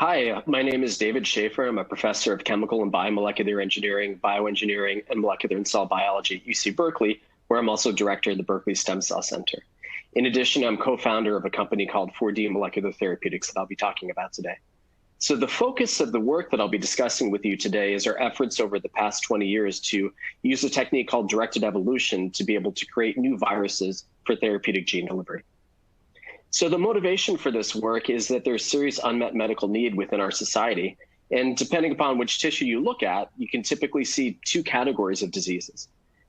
Hi, my name is David Schaffer. I'm a professor of chemical and biomolecular engineering, bioengineering, and molecular and cell biology at UC Berkeley, where I'm also director of the Berkeley Stem Cell Center. In addition, I'm co-founder of a company called 4D Molecular Therapeutics that I'll be talking about today. So the focus of the work that I'll be discussing with you today is our efforts over the past 20 years to use a technique called directed evolution to be able to create new viruses for therapeutic gene delivery. So the motivation for this work is that there's serious unmet medical need within our society. And depending upon which tissue you look at, you can typically see two categories of diseases.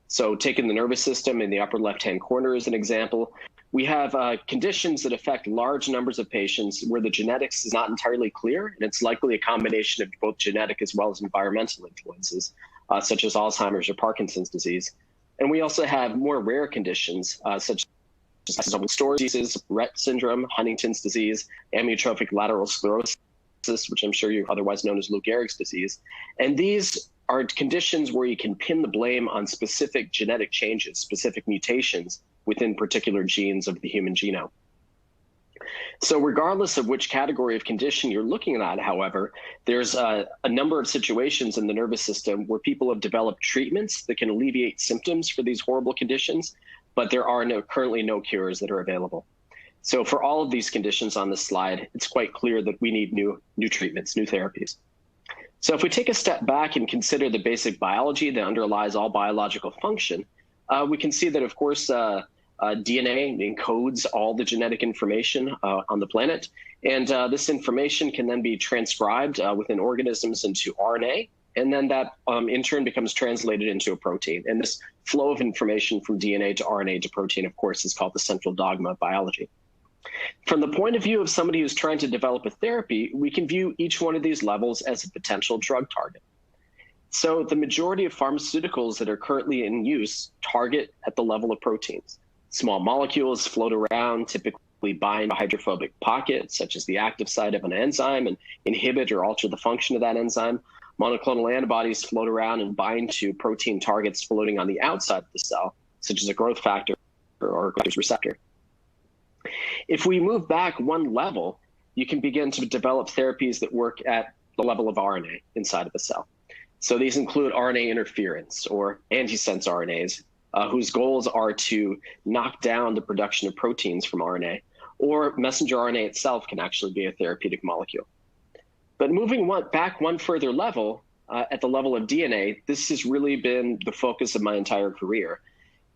So taking the nervous system in the upper left-hand corner as an example, we have conditions that affect large numbers of patients where the genetics is not entirely clear, and it's likely a combination of both genetic as well as environmental influences, such as Alzheimer's or Parkinson's disease. And we also have more rare conditions, such as storage diseases, Rett syndrome, Huntington's disease, amyotrophic lateral sclerosis, which I'm sure you're otherwise known as Lou Gehrig's disease. And these are conditions where you can pin the blame on specific genetic changes, specific mutations within particular genes of the human genome. So regardless of which category of condition you're looking at, however, there's a number of situations in the nervous system where people have developed treatments that can alleviate symptoms for these horrible conditions, but there are currently no cures that are available. So for all of these conditions on this slide, it's quite clear that we need new treatments, new therapies. So if we take a step back and consider the basic biology that underlies all biological function, we can see that, of course, DNA encodes all the genetic information on the planet. And this information can then be transcribed within organisms into RNA. And then that in turn becomes translated into a protein. And this flow of information from DNA to RNA to protein, of course, is called the central dogma of biology. From the point of view of somebody who's trying to develop a therapy, we can view each one of these levels as a potential drug target. So the majority of pharmaceuticals that are currently in use target at the level of proteins. Small molecules float around, typically bind a hydrophobic pocket, such as the active site of an enzyme, and inhibit or alter the function of that enzyme. Monoclonal antibodies float around and bind to protein targets floating on the outside of the cell, such as a growth factor or a growth receptor. If we move back one level, you can begin to develop therapies that work at the level of RNA inside of a cell. So these include RNA interference or antisense RNAs, whose goals are to knock down the production of proteins from RNA, or messenger RNA itself can actually be a therapeutic molecule. But moving back one further level, at the level of DNA, this has really been the focus of my entire career.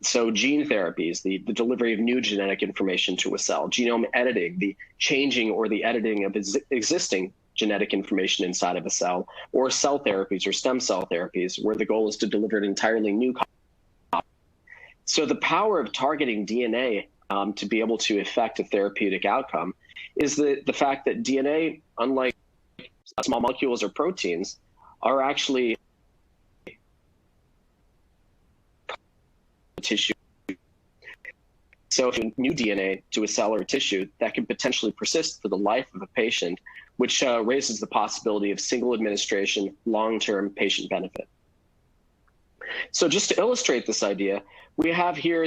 So gene therapies, the delivery of new genetic information to a cell, genome editing, the changing or the editing of existing genetic information inside of a cell, or cell therapies or stem cell therapies, where the goal is to deliver an entirely new copy. So the power of targeting DNA to be able to affect a therapeutic outcome is the fact that DNA, unlike small molecules or proteins, are actually tissue. So if you new DNA to a cell or tissue, that can potentially persist for the life of a patient, which raises the possibility of single administration, long-term patient benefit. So just to illustrate this idea, we have here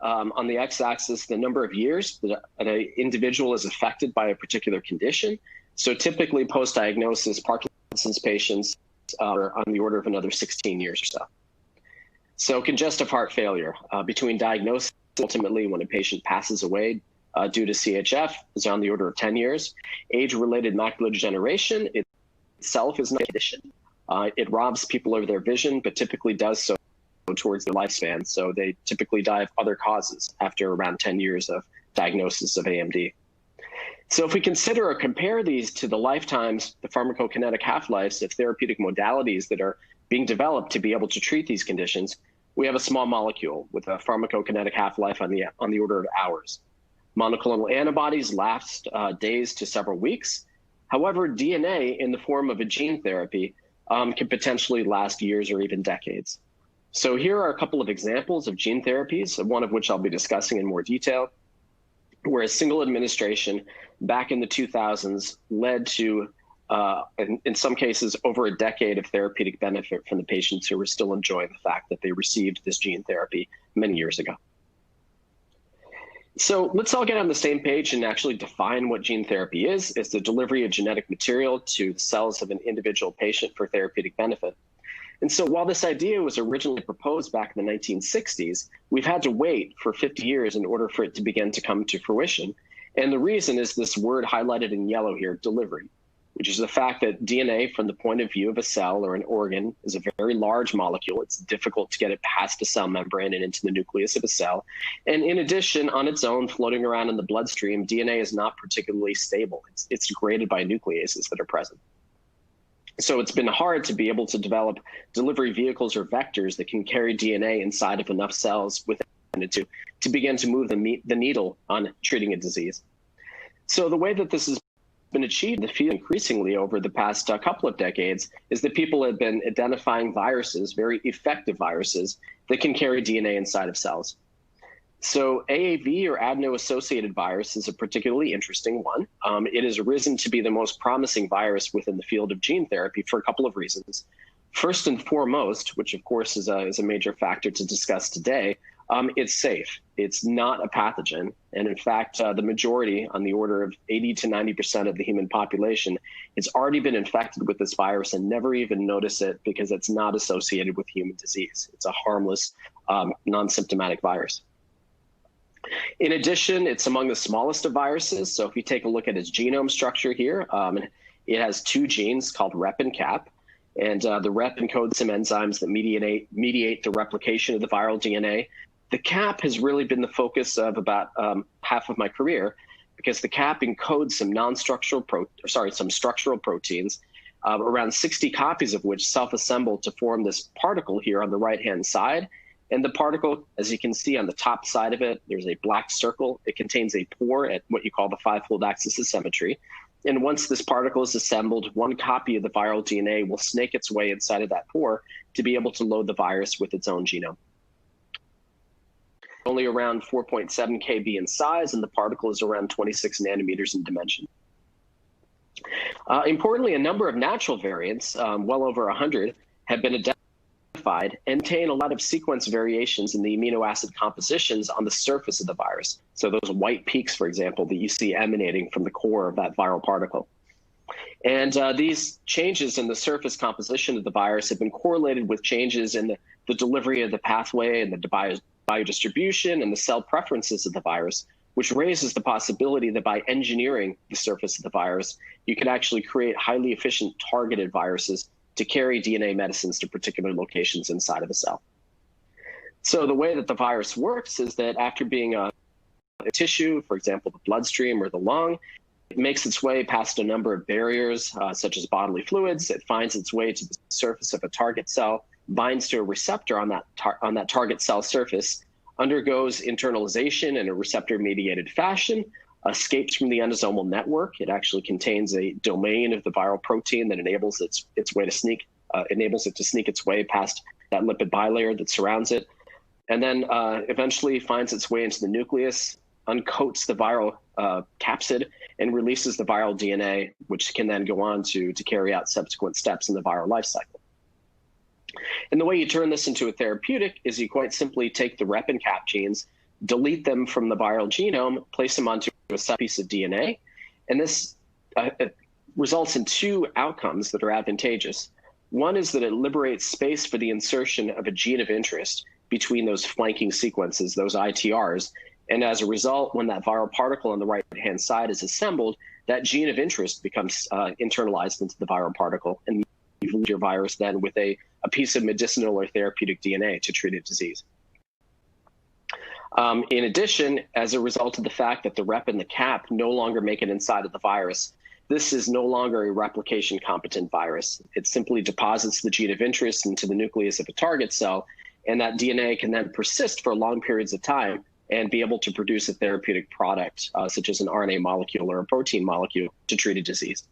on the x-axis the number of years that an individual is affected by a particular condition. So typically post-diagnosis, Parkinson's patients are on the order of another 16 years or so. So congestive heart failure, between diagnosis, ultimately when a patient passes away due to CHF, is on the order of 10 years. Age-related macular degeneration itself is not a condition. It robs people of their vision, but typically does so towards their lifespan. So they typically die of other causes after around 10 years of diagnosis of AMD. So if we consider or compare these to the lifetimes, the pharmacokinetic half-lives of therapeutic modalities that are being developed to be able to treat these conditions, we have a small molecule with a pharmacokinetic half-life on the order of hours. Monoclonal antibodies last days to several weeks. However, DNA in the form of a gene therapy can potentially last years or even decades. So here are a couple of examples of gene therapies, one of which I'll be discussing in more detail, where a single administration back in the 2000s led to, in some cases, over a decade of therapeutic benefit from the patients who were still enjoying the fact that they received this gene therapy many years ago. So let's all get on the same page and actually define what gene therapy is. It's the delivery of genetic material to the cells of an individual patient for therapeutic benefit. And so while this idea was originally proposed back in the 1960s, we've had to wait for 50 years in order for it to begin to come to fruition. And the reason is this word highlighted in yellow here, delivery, which is the fact that DNA from the point of view of a cell or an organ is a very large molecule. It's difficult to get it past the cell membrane and into the nucleus of a cell. And in addition, on its own, floating around in the bloodstream, DNA is not particularly stable. It's degraded by nucleases that are present. So it's been hard to be able to develop delivery vehicles or vectors that can carry DNA inside of enough cells within it to begin to move the needle on treating a disease. So the way that this has been achieved in the field increasingly over the past couple of decades is that people have been identifying viruses, very effective viruses, that can carry DNA inside of cells. So AAV, or Adeno-Associated Virus, is a particularly interesting one. It has risen to be the most promising virus within the field of gene therapy for a couple of reasons. First and foremost, which of course is a major factor to discuss today, it's safe. It's not a pathogen. And in fact, the majority, on the order of 80 to 90% of the human population, has already been infected with this virus and never even notice it because it's not associated with human disease. It's a harmless, non-symptomatic virus. In addition, it's among the smallest of viruses. So if you take a look at its genome structure here, it has two genes called rep and cap. And the rep encodes some enzymes that mediate the replication of the viral DNA. The cap has really been the focus of about half of my career, because the cap encodes some structural proteins, around 60 copies of which self-assemble to form this particle here on the right-hand side. And the particle, as you can see on the top side of it, there's a black circle. It contains a pore at what you call the five-fold axis of symmetry. And once this particle is assembled, one copy of the viral DNA will snake its way inside of that pore to be able to load the virus with its own genome. Only around 4.7 kb in size, and the particle is around 26 nanometers in dimension. Importantly, a number of natural variants, well over 100, have been identified and contain a lot of sequence variations in the amino acid compositions on the surface of the virus. So those white peaks, for example, that you see emanating from the core of that viral particle. And these changes in the surface composition of the virus have been correlated with changes in the delivery of the pathway and the biodistribution and the cell preferences of the virus, which raises the possibility that by engineering the surface of the virus, you can actually create highly efficient targeted viruses to carry DNA medicines to particular locations inside of a cell. So the way that the virus works is that after being a tissue, for example, the bloodstream or the lung, it makes its way past a number of barriers, such as bodily fluids. It finds its way to the surface of a target cell, binds to a receptor on that target cell surface, undergoes internalization in a receptor-mediated fashion, escapes from the endosomal network. It actually contains a domain of the viral protein that enables it to sneak its way past that lipid bilayer that surrounds it, and then eventually finds its way into the nucleus, uncoats the viral capsid, and releases the viral DNA, which can then go on to carry out subsequent steps in the viral life cycle. And the way you turn this into a therapeutic is you quite simply take the rep and cap genes, delete them from the viral genome, place them onto a set piece of DNA, and this results in two outcomes that are advantageous. One is that it liberates space for the insertion of a gene of interest between those flanking sequences, those ITRs, and as a result, when that viral particle on the right-hand side is assembled, that gene of interest becomes internalized into the viral particle, and you leave your virus then with a piece of medicinal or therapeutic DNA to treat a disease. In addition, as a result of the fact that the rep and the cap no longer make it inside of the virus, this is no longer a replication competent virus. It simply deposits the gene of interest into the nucleus of a target cell, and that DNA can then persist for long periods of time and be able to produce a therapeutic product, such as an RNA molecule or a protein molecule, to treat a disease.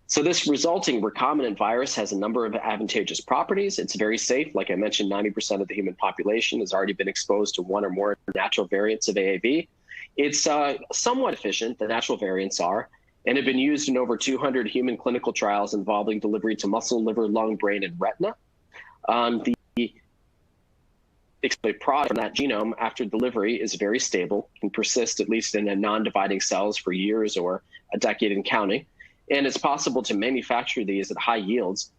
So this resulting recombinant virus has a number of advantageous properties. It's very safe. Like I mentioned, 90% of the human population has already been exposed to one or more natural variants of AAV. It's somewhat efficient, the natural variants are, and have been used in over 200 human clinical trials involving delivery to muscle, liver, lung, brain, and retina. a product from that genome after delivery is very stable, can persist at least in a non-dividing cells for years or a decade and counting. And it's possible to manufacture these at high yields.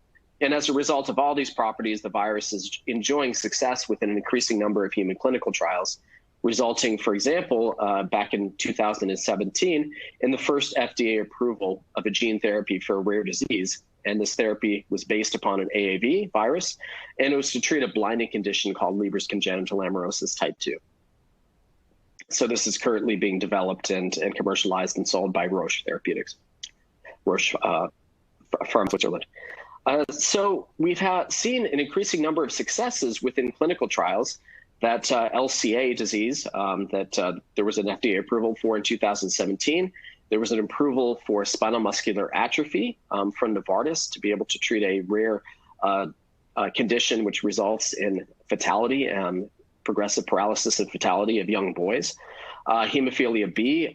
And as a result of all these properties, the virus is enjoying success within an increasing number of human clinical trials, resulting, for example, back in 2017, in the first FDA approval of a gene therapy for a rare disease. And this therapy was based upon an AAV virus, and it was to treat a blinding condition called Leber's congenital amaurosis type 2. So this is currently being developed and commercialized and sold by Roche Therapeutics, Roche from Switzerland. So we've seen an increasing number of successes within clinical trials. That LCA disease that there was an FDA approval for in 2017. There was an approval for spinal muscular atrophy from Novartis to be able to treat a rare condition which results in fatality, progressive paralysis and fatality of young boys. Hemophilia B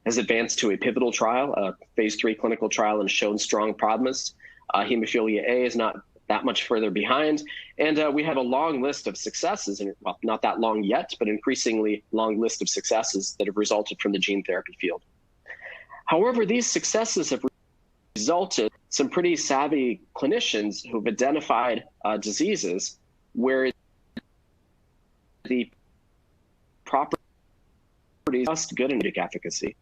has advanced to a pivotal trial, a phase 3 clinical trial, and shown strong promise. Hemophilia A is not that much further behind. And we have a long list of successes, and well, not that long yet, but increasingly long list of successes that have resulted from the gene therapy field. However, these successes have resulted in some pretty savvy clinicians who've identified diseases where the properties are just good in efficacy.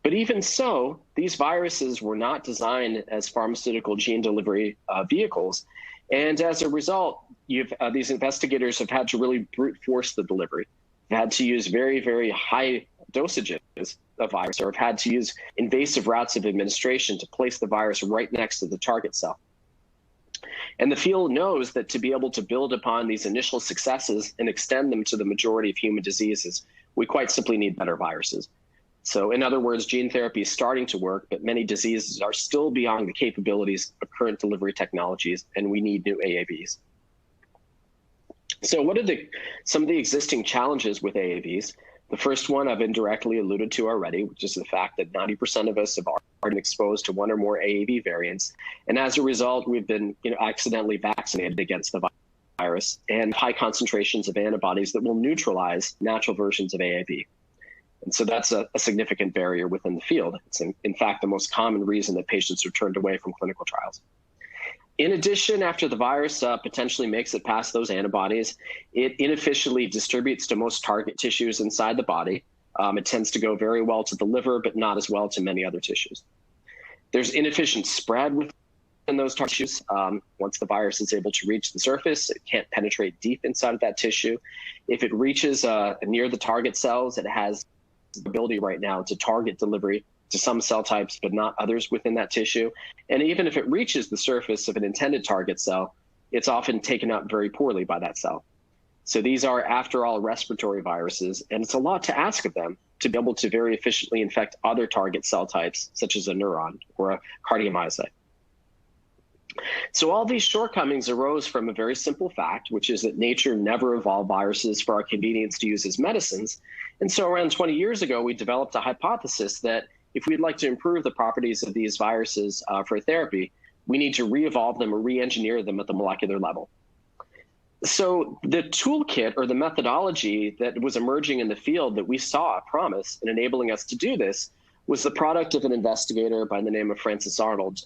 But even so, these viruses were not designed as pharmaceutical gene delivery vehicles. And as a result, these investigators have had to really brute force the delivery. They've had to use very, very high dosages of virus, or have had to use invasive routes of administration to place the virus right next to the target cell. And the field knows that to be able to build upon these initial successes and extend them to the majority of human diseases, we quite simply need better viruses. So in other words, gene therapy is starting to work, but many diseases are still beyond the capabilities of current delivery technologies, and we need new AAVs. So what are some of the existing challenges with AAVs? The first one I've indirectly alluded to already, which is the fact that 90% of us have already been exposed to one or more AAV variants. And as a result, we've been accidentally vaccinated against the virus and high concentrations of antibodies that will neutralize natural versions of AAV. And so that's a significant barrier within the field. It's in fact the most common reason that patients are turned away from clinical trials. In addition, after the virus potentially makes it past those antibodies, it inefficiently distributes to most target tissues inside the body. It tends to go very well to the liver, but not as well to many other tissues. There's inefficient spread within those target tissues. Once the virus is able to reach the surface, it can't penetrate deep inside of that tissue. If it reaches near the target cells, it has the ability right now to target delivery to some cell types, but not others within that tissue. And even if it reaches the surface of an intended target cell, it's often taken up very poorly by that cell. So these are, after all, respiratory viruses, and it's a lot to ask of them to be able to very efficiently infect other target cell types, such as a neuron or a cardiomyocyte. So all these shortcomings arose from a very simple fact, which is that nature never evolved viruses for our convenience to use as medicines. And so around 20 years ago, we developed a hypothesis that if we'd like to improve the properties of these viruses for therapy, we need to re-evolve them or re-engineer them at the molecular level. So the toolkit or the methodology that was emerging in the field that we saw a promise in enabling us to do this was the product of an investigator by the name of Frances Arnold.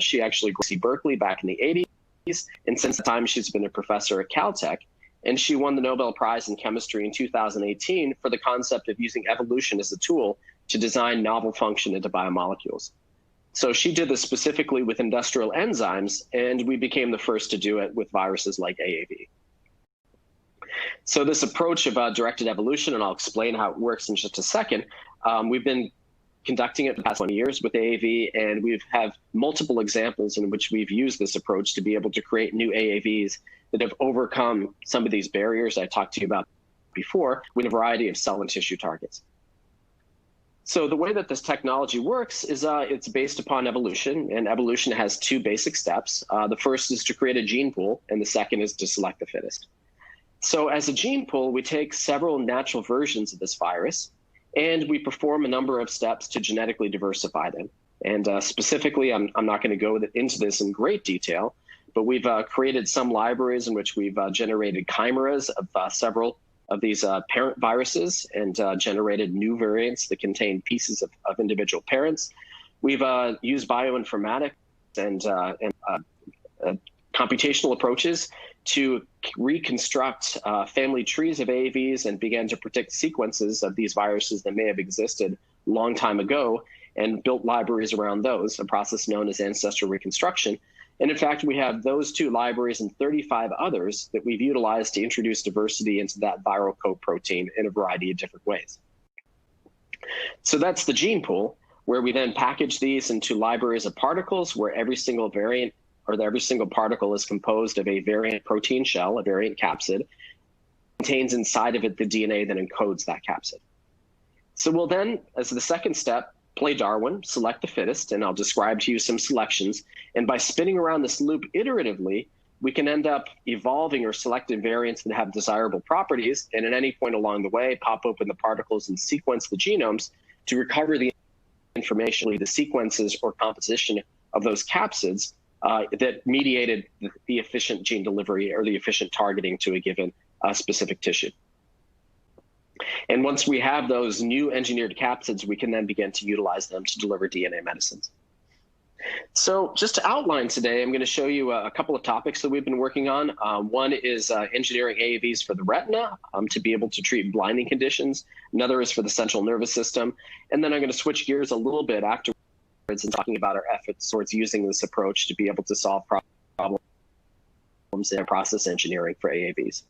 She actually went to Berkeley back in the 80s, and since the time she's been a professor at Caltech, and she won the Nobel Prize in Chemistry in 2018 for the concept of using evolution as a tool to design novel function into biomolecules. So she did this specifically with industrial enzymes, and we became the first to do it with viruses like AAV. So this approach of directed evolution, and I'll explain how it works in just a second, we've been conducting it the past 20 years with AAV, and we have multiple examples in which we've used this approach to be able to create new AAVs that have overcome some of these barriers I talked to you about before with a variety of cell and tissue targets. So the way that this technology works is it's based upon evolution, and evolution has two basic steps. The first is to create a gene pool, and the second is to select the fittest. So as a gene pool, we take several natural versions of this virus, and we perform a number of steps to genetically diversify them. And specifically, I'm not going to go into this in great detail, but we've created some libraries in which we've generated chimeras of several of these parent viruses and generated new variants that contain pieces of individual parents. We've used bioinformatics and computational approaches to reconstruct family trees of AAVs and began to predict sequences of these viruses that may have existed a long time ago, and built libraries around those, a process known as ancestral reconstruction. And in fact, we have those 2 libraries and 35 others that we've utilized to introduce diversity into that viral coat protein in a variety of different ways. So that's the gene pool, where we then package these into libraries of particles where every single variant or every single particle is composed of a variant protein shell, a variant capsid, contains inside of it the DNA that encodes that capsid. So we'll then, as the second step, play Darwin, select the fittest, and I'll describe to you some selections. And by spinning around this loop iteratively, we can end up evolving or selecting variants that have desirable properties, and at any point along the way, pop open the particles and sequence the genomes to recover the information, the sequences or composition of those capsids that mediated the efficient gene delivery or the efficient targeting to a given specific tissue. And once we have those new engineered capsids, we can then begin to utilize them to deliver DNA medicines. So just to outline today, I'm going to show you a couple of topics that we've been working on. One is engineering AAVs for the retina to be able to treat blinding conditions. Another is for the central nervous system. And then I'm going to switch gears a little bit afterwards and talking about our efforts towards using this approach to be able to solve problems in process engineering for AAVs.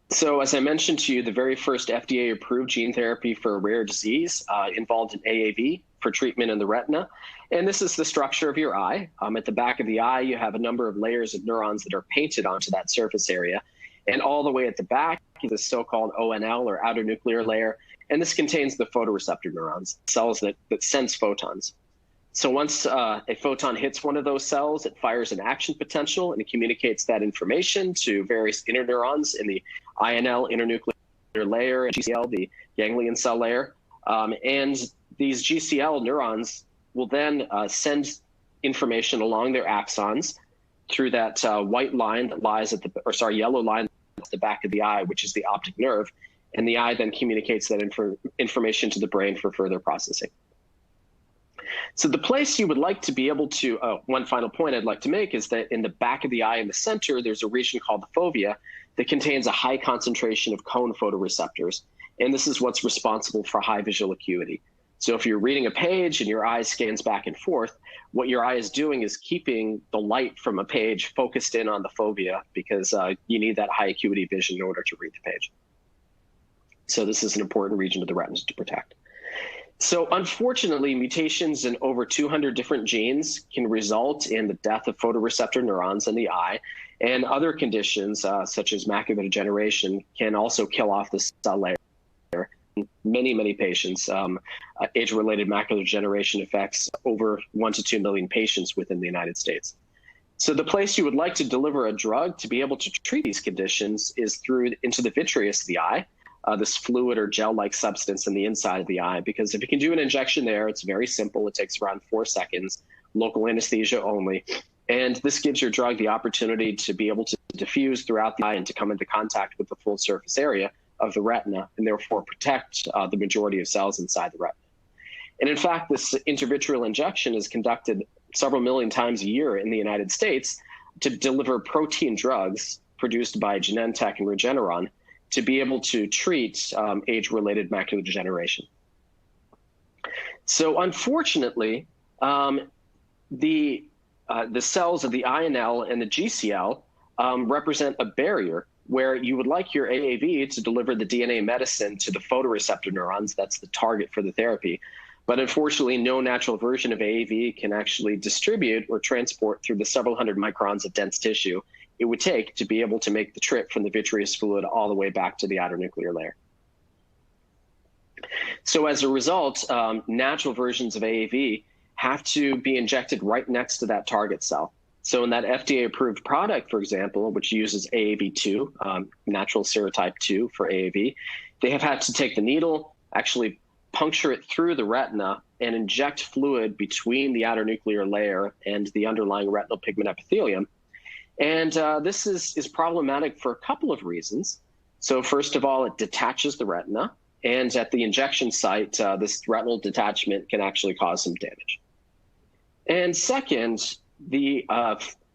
So as I mentioned to you, the very first FDA-approved gene therapy for a rare disease involved an AAV for treatment in the retina. And this is the structure of your eye. At the back of the eye, you have a number of layers of neurons that are painted onto that surface area. And all the way at the back is the so-called ONL, or outer nuclear layer. And this contains the photoreceptor neurons, cells that sense photons. So once a photon hits one of those cells, it fires an action potential and it communicates that information to various interneurons in the INL, internuclear layer, and GCL, the ganglion cell layer. And these GCL neurons will then send information along their axons through that white line that lies at the, yellow line at the back of the eye, which is the optic nerve. And the eye then communicates that information to the brain for further processing. So the place you would like to be able to, one final point I'd like to make is that in the back of the eye in the center, there's a region called the fovea that contains a high concentration of cone photoreceptors. And this is what's responsible for high visual acuity. So if you're reading a page and your eye scans back and forth, what your eye is doing is keeping the light from a page focused in on the fovea because you need that high acuity vision in order to read the page. So this is an important region of the retina to protect. So unfortunately, mutations in over 200 different genes can result in the death of photoreceptor neurons in the eye, and other conditions such as macular degeneration can also kill off the cell layer. Many patients, age-related macular degeneration affects over 1 to 2 million patients within the United States. So the place you would like to deliver a drug to be able to treat these conditions is into the vitreous of the eye. This fluid or gel-like substance in the inside of the eye, because if you can do an injection there, it's very simple. It takes around 4 seconds, local anesthesia only. And this gives your drug the opportunity to be able to diffuse throughout the eye and to come into contact with the full surface area of the retina and therefore protect the majority of cells inside the retina. And in fact, this intravitreal injection is conducted several million times a year in the United States to deliver protein drugs produced by Genentech and Regeneron to be able to treat age-related macular degeneration. So unfortunately, the cells of the INL and the GCL represent a barrier where you would like your AAV to deliver the DNA medicine to the photoreceptor neurons. That's the target for the therapy. But unfortunately, no natural version of AAV can actually distribute or transport through the several hundred microns of dense tissue it would take to be able to make the trip from the vitreous fluid all the way back to the outer nuclear layer. So as a result, natural versions of AAV have to be injected right next to that target cell. So in that FDA-approved product, for example, which uses AAV2, natural serotype 2 for AAV, they have had to take the needle, actually puncture it through the retina and inject fluid between the outer nuclear layer and the underlying retinal pigment epithelium. And this is problematic for a couple of reasons. So first of all, it detaches the retina. And at the injection site, this retinal detachment can actually cause some damage. And second, the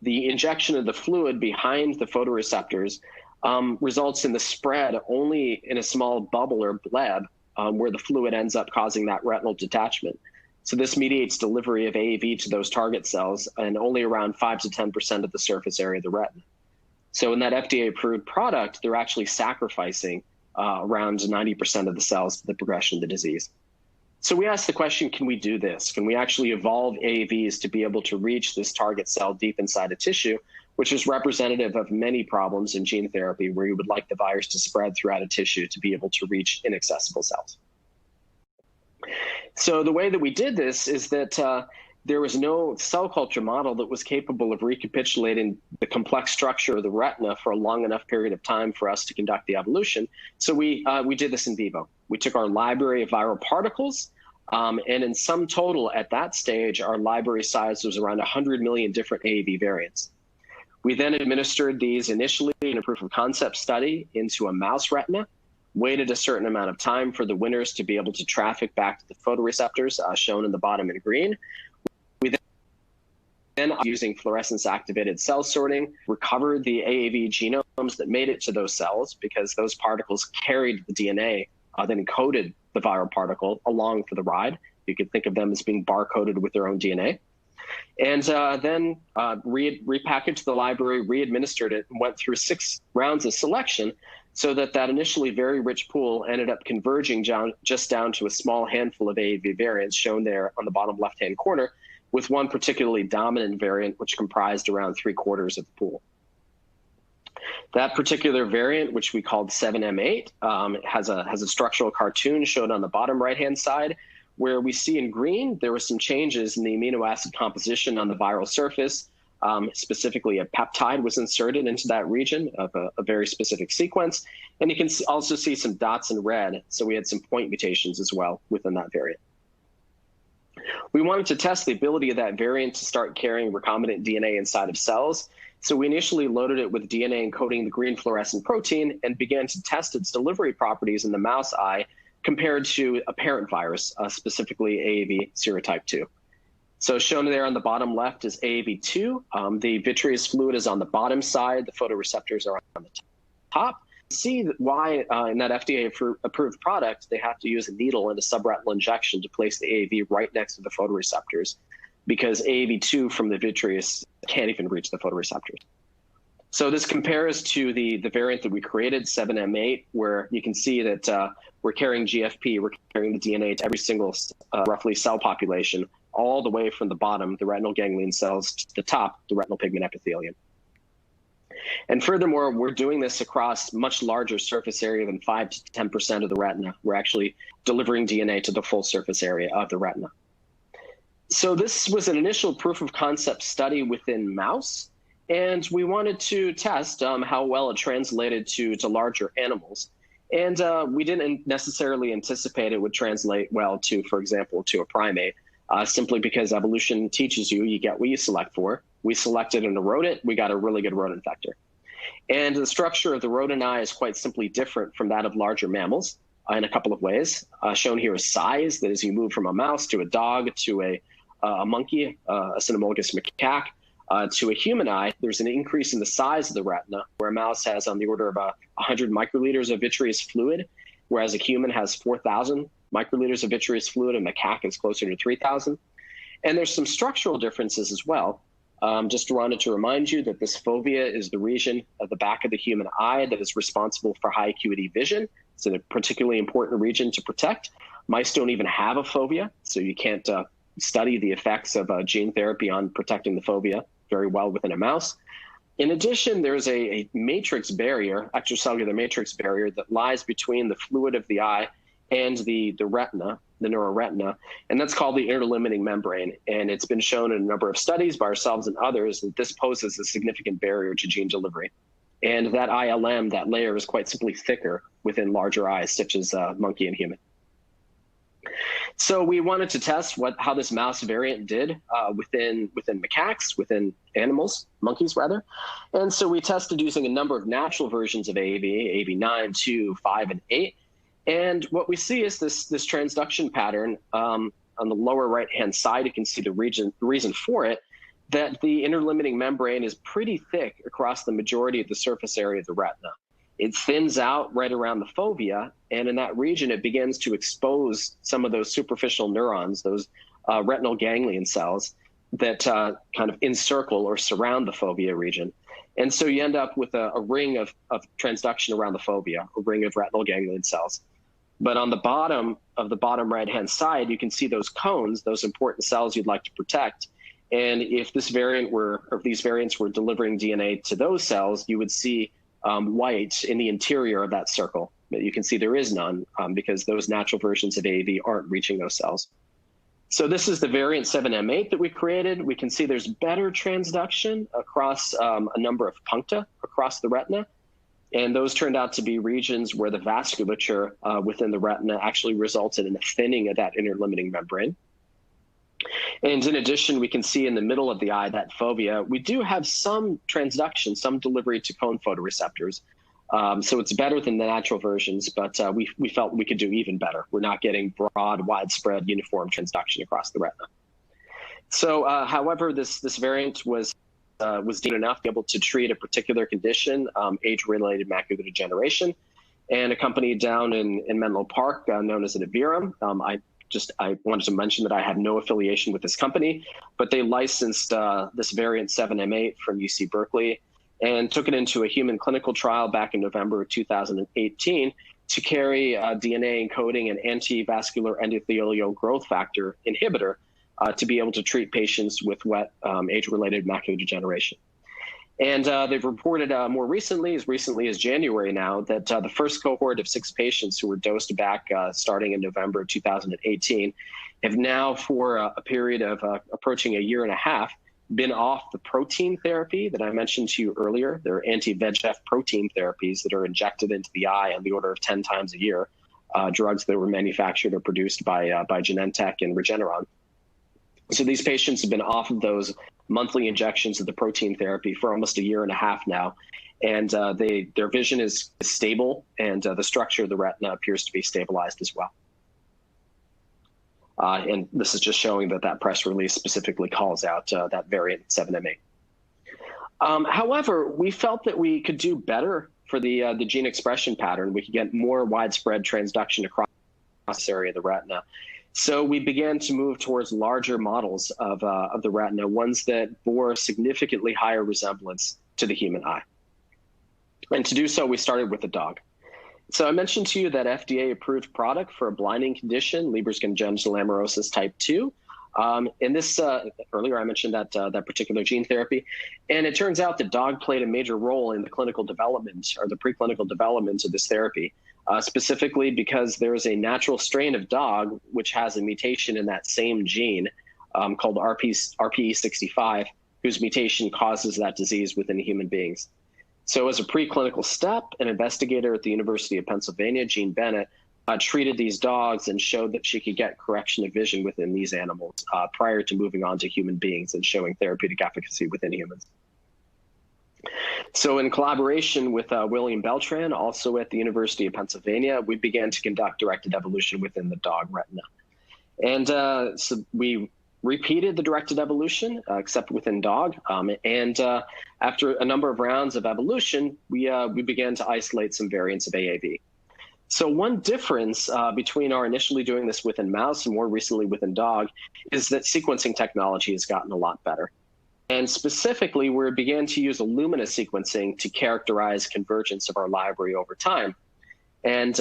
injection of the fluid behind the photoreceptors results in the spread only in a small bubble or bleb where the fluid ends up causing that retinal detachment. So this mediates delivery of AAV to those target cells and only around 5 to 10% of the surface area of the retina. So in that FDA-approved product, they're actually sacrificing around 90% of the cells to the progression of the disease. So we asked the question, can we do this? Can we actually evolve AAVs to be able to reach this target cell deep inside a tissue, which is representative of many problems in gene therapy where you would like the virus to spread throughout a tissue to be able to reach inaccessible cells? So the way that we did this is that there was no cell culture model that was capable of recapitulating the complex structure of the retina for a long enough period of time for us to conduct the evolution. So we did this in vivo. We took our library of viral particles, and in sum total at that stage, our library size was around 100 million different AAV variants. We then administered these initially in a proof of concept study into a mouse retina, waited a certain amount of time for the winners to be able to traffic back to the photoreceptors shown in the bottom in green. We then, using fluorescence activated cell sorting, recovered the AAV genomes that made it to those cells because those particles carried the DNA that encoded the viral particle along for the ride. You could think of them as being barcoded with their own DNA. And then repackaged the library, re-administered it, and went through 6 rounds of selection so that initially very rich pool ended up converging just down to a small handful of AAV variants shown there on the bottom left-hand corner, with one particularly dominant variant, which comprised around 3/4 of the pool. That particular variant, which we called 7M8, has a structural cartoon shown on the bottom right-hand side, where we see in green, there were some changes in the amino acid composition on the viral surface. Specifically, a peptide was inserted into that region of a very specific sequence. And you can also see some dots in red. So we had some point mutations as well within that variant. We wanted to test the ability of that variant to start carrying recombinant DNA inside of cells. So we initially loaded it with DNA encoding the green fluorescent protein and began to test its delivery properties in the mouse eye compared to a parent virus, specifically AAV serotype 2. So shown there on the bottom left is AAV2. The vitreous fluid is on the bottom side. The photoreceptors are on the top. See why in that FDA-approved product, they have to use a needle and a subretinal injection to place the AAV right next to the photoreceptors, because AAV2 from the vitreous can't even reach the photoreceptors. So this compares to the variant that we created, 7M8, where you can see that we're carrying GFP, we're carrying the DNA to every single roughly cell population, all the way from the bottom, the retinal ganglion cells, to the top, the retinal pigment epithelium. And furthermore, we're doing this across much larger surface area than 5 to 10% of the retina. We're actually delivering DNA to the full surface area of the retina. So this was an initial proof of concept study within mouse, and we wanted to test how well it translated to larger animals. And we didn't necessarily anticipate it would translate well to, for example, to a primate, simply because evolution teaches you get what you select for. We selected in a rodent, we got a really good rodent vector. And the structure of the rodent eye is quite simply different from that of larger mammals in a couple of ways. Shown here is size, that as you move from a mouse to a dog to a monkey, a cynomolgus macaque, to a human eye, there's an increase in the size of the retina, where a mouse has on the order of 100 microliters of vitreous fluid, whereas a human has 4,000 microliters of vitreous fluid, and macaque is closer to 3,000. And there's some structural differences as well. Just wanted to remind you that this fovea is the region at the back of the human eye that is responsible for high acuity vision. It's a particularly important region to protect. Mice don't even have a fovea, so you can't study the effects of gene therapy on protecting the fovea very well within a mouse. In addition, there's a matrix barrier, extracellular matrix barrier, that lies between the fluid of the eye and the retina, the neuroretina, and that's called the interlimiting membrane. And it's been shown in a number of studies by ourselves and others that this poses a significant barrier to gene delivery. And that ILM, that layer, is quite simply thicker within larger eyes, such as monkey and human. So we wanted to test how this mouse variant did within macaques, within animals, monkeys rather. And so we tested using a number of natural versions of AAV, AAV9, 2, 5, and 8. And what we see is this transduction pattern on the lower right-hand side. You can see the reason for it, that the interlimiting membrane is pretty thick across the majority of the surface area of the retina. It thins out right around the fovea, and in that region, it begins to expose some of those superficial neurons, those retinal ganglion cells that kind of encircle or surround the fovea region. And so you end up with a ring of transduction around the fovea, a ring of retinal ganglion cells. But on the bottom right-hand side, you can see those cones, those important cells you'd like to protect. And if these variants were delivering DNA to those cells, you would see white in the interior of that circle. But you can see there is none because those natural versions of AAV aren't reaching those cells. So this is the variant 7M8 that we created. We can see there's better transduction across a number of puncta across the retina. And those turned out to be regions where the vasculature within the retina actually resulted in a thinning of that interlimiting membrane. And in addition, we can see in the middle of the eye, that fovea, we do have some transduction, some delivery to cone photoreceptors. So it's better than the natural versions, but we felt we could do even better. We're not getting broad, widespread, uniform transduction across the retina. So, however, this variant was deemed enough to be able to treat a particular condition, age-related macular degeneration, and a company down in Menlo Park known as Adeno. I wanted to mention that I had no affiliation with this company, but they licensed this variant 7M8 from UC Berkeley and took it into a human clinical trial back in November of 2018 to carry DNA encoding an anti-vascular endothelial growth factor inhibitor to be able to treat patients with wet age-related macular degeneration. And they've reported more recently as January now, that the first cohort of 6 patients who were dosed back starting in November 2018 have now, for a period of approaching a year and a half, been off the protein therapy that I mentioned to you earlier. They're anti-VEGF protein therapies that are injected into the eye on the order of 10 times a year, drugs that were manufactured or produced by Genentech and Regeneron. So these patients have been off of those monthly injections of the protein therapy for almost a year and a half now. And their vision is stable, and the structure of the retina appears to be stabilized as well. And this is just showing that press release specifically calls out that variant 7M8. However, we felt that we could do better for the gene expression pattern. We could get more widespread transduction across this area of the retina. So we began to move towards larger models of the retina, ones that bore significantly higher resemblance to the human eye. And to do so, we started with the dog. So I mentioned to you that FDA-approved product for a blinding condition, Leber's congenital amaurosis type 2. And this, earlier I mentioned that particular gene therapy. And it turns out that dog played a major role in the clinical development or the preclinical development of this therapy. Specifically because there is a natural strain of dog which has a mutation in that same gene called RPE65, whose mutation causes that disease within human beings. So as a preclinical step, an investigator at the University of Pennsylvania, Jean Bennett, treated these dogs and showed that she could get correction of vision within these animals prior to moving on to human beings and showing therapeutic efficacy within humans. So in collaboration with William Beltran, also at the University of Pennsylvania, we began to conduct directed evolution within the dog retina. And so we repeated the directed evolution, except within dog. And after a number of rounds of evolution, we began to isolate some variants of AAV. So one difference between our initially doing this within mouse and more recently within dog is that sequencing technology has gotten a lot better. And specifically, we began to use Illumina sequencing to characterize convergence of our library over time. And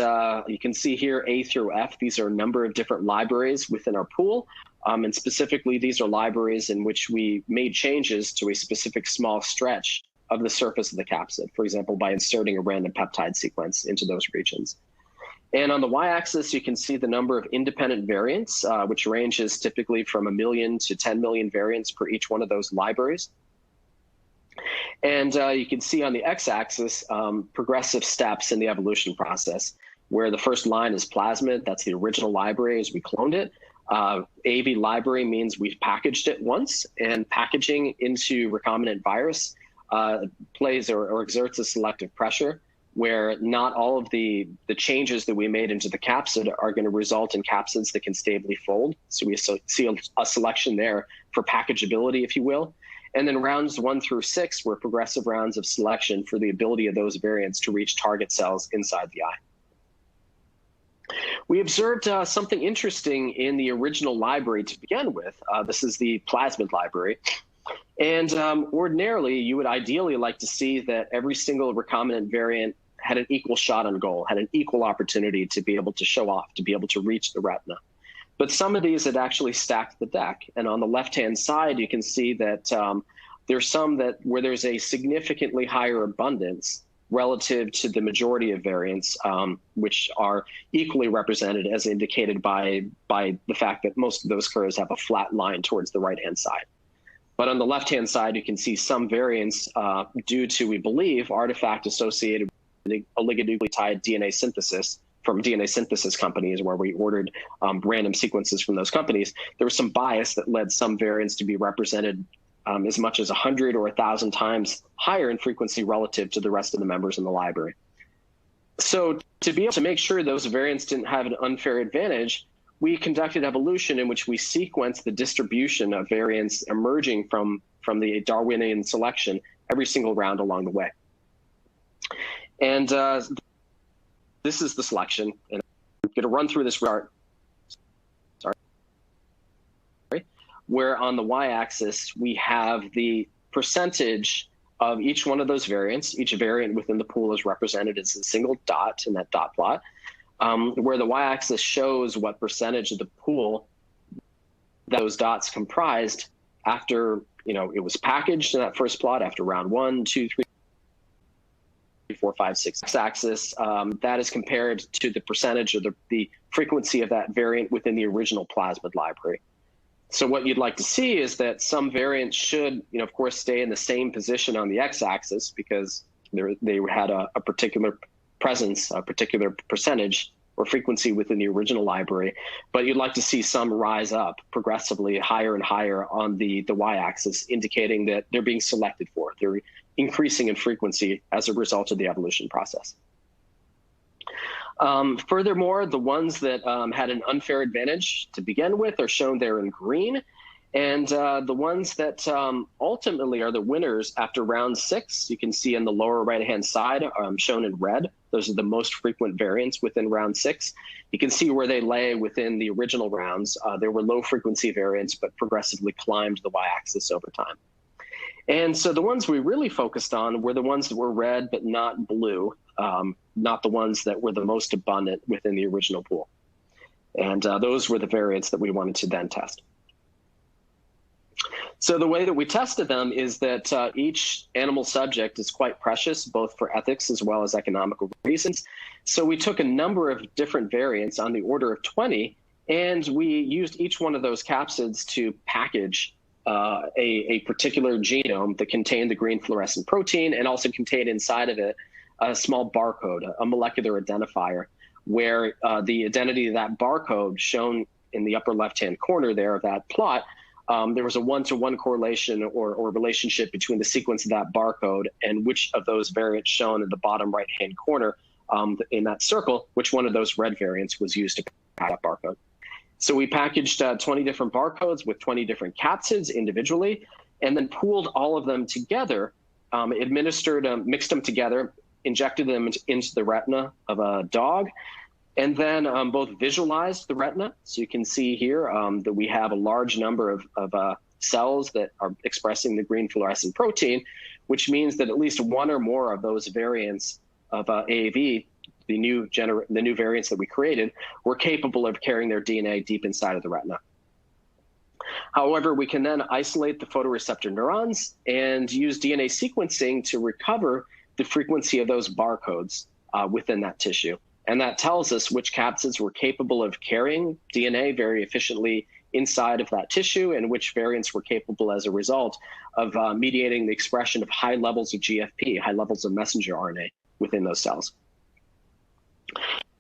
you can see here A through F, these are a number of different libraries within our pool. And specifically, these are libraries in which we made changes to a specific small stretch of the surface of the capsid, for example, by inserting a random peptide sequence into those regions. And on the y-axis, you can see the number of independent variants, which ranges typically from 1 million to 10 million variants per each one of those libraries. And you can see on the x-axis progressive steps in the evolution process, where the first line is plasmid. That's the original library as we cloned it. AAV library means we've packaged it once, and packaging into recombinant virus plays or exerts a selective pressure where not all of the changes that we made into the capsid are going to result in capsids that can stably fold. So we see a selection there for packageability, if you will. And then rounds 1 through 6 were progressive rounds of selection for the ability of those variants to reach target cells inside the eye. We observed something interesting in the original library to begin with. This is the plasmid library. And ordinarily, you would ideally like to see that every single recombinant variant had an equal shot on goal, had an equal opportunity to be able to show off, to be able to reach the retina. But some of these had actually stacked the deck. And on the left-hand side, you can see that there's some where there's a significantly higher abundance relative to the majority of variants, which are equally represented as indicated by the fact that most of those curves have a flat line towards the right-hand side. But on the left-hand side, you can see some variants due to, we believe, artifact associated with oligonucleotide DNA synthesis from DNA synthesis companies where we ordered random sequences from those companies. There was some bias that led some variants to be represented as much as 100 or 1,000 times higher in frequency relative to the rest of the members in the library. So to be able to make sure those variants didn't have an unfair advantage, we conducted evolution in which we sequenced the distribution of variants emerging from the Darwinian selection every single round along the way. And this is the selection. And I'm going to run through this chart, where on the y-axis, we have the percentage of each one of those variants. Each variant within the pool is represented as a single dot in that dot plot. Where the y-axis shows what percentage of the pool those dots comprised after it was packaged in that first plot after round 1, 2, 3, 4, 5, 6. X-axis that is compared to the percentage of the frequency of that variant within the original plasmid library. So what you'd like to see is that some variants should, of course, stay in the same position on the x-axis because they had a particular presence, a particular percentage or frequency within the original library, but you'd like to see some rise up progressively higher and higher on the y-axis, indicating that they're being selected for. They're increasing in frequency as a result of the evolution process. Furthermore, the ones that had an unfair advantage to begin with are shown there in green. And the ones that ultimately are the winners after round 6, you can see in the lower right-hand side shown in red. Those are the most frequent variants within round 6. You can see where they lay within the original rounds. There were low-frequency variants, but progressively climbed the y-axis over time. And so the ones we really focused on were the ones that were red but not blue, not the ones that were the most abundant within the original pool. And those were the variants that we wanted to then test. So the way that we tested them is that each animal subject is quite precious, both for ethics as well as economical reasons. So we took a number of different variants on the order of 20, and we used each one of those capsids to package a particular genome that contained the green fluorescent protein and also contained inside of it a small barcode, a molecular identifier, where the identity of that barcode shown in the upper left-hand corner there of that plot, there was a one-to-one correlation or relationship between the sequence of that barcode and which of those variants shown in the bottom right-hand corner in that circle, which one of those red variants was used to pack that barcode. So we packaged 20 different barcodes with 20 different capsids individually, and then pooled all of them together, administered, mixed them together, injected them into the retina of a dog, and then both visualized the retina. So you can see here that we have a large number of cells that are expressing the green fluorescent protein, which means that at least one or more of those variants of AAV, the new variants that we created, were capable of carrying their DNA deep inside of the retina. However, we can then isolate the photoreceptor neurons and use DNA sequencing to recover the frequency of those barcodes within that tissue. And that tells us which capsids were capable of carrying DNA very efficiently inside of that tissue and which variants were capable as a result of mediating the expression of high levels of GFP, high levels of messenger RNA within those cells.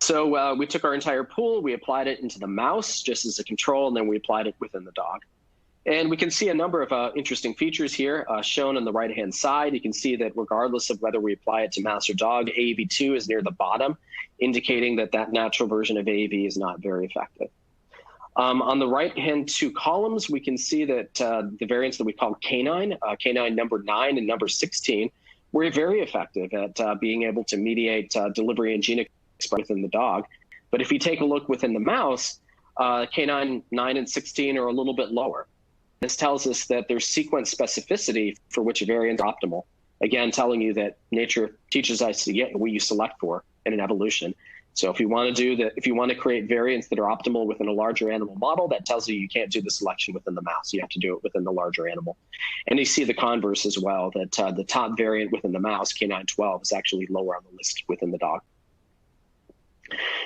So we took our entire pool, we applied it into the mouse just as a control, and then we applied it within the dog. And we can see a number of interesting features here shown on the right-hand side. You can see that regardless of whether we apply it to mouse or dog, AAV2 is near the bottom, indicating that that natural version of AAV is not very effective. On the right-hand two columns, we can see that the variants that we call canine, canine number 9 and number 16, were very effective at being able to mediate delivery and gene expression within the dog. But if you take a look within the mouse, canine 9 and 16 are a little bit lower. This tells us that there's sequence specificity for which variants are optimal. Again, telling you that nature teaches us to get what you select for in an evolution. So if you want to do that, if you want to create variants that are optimal within a larger animal model, that tells you you can't do the selection within the mouse. You have to do it within the larger animal. And you see the converse as well, that the top variant within the mouse, K912, is actually lower on the list within the dog.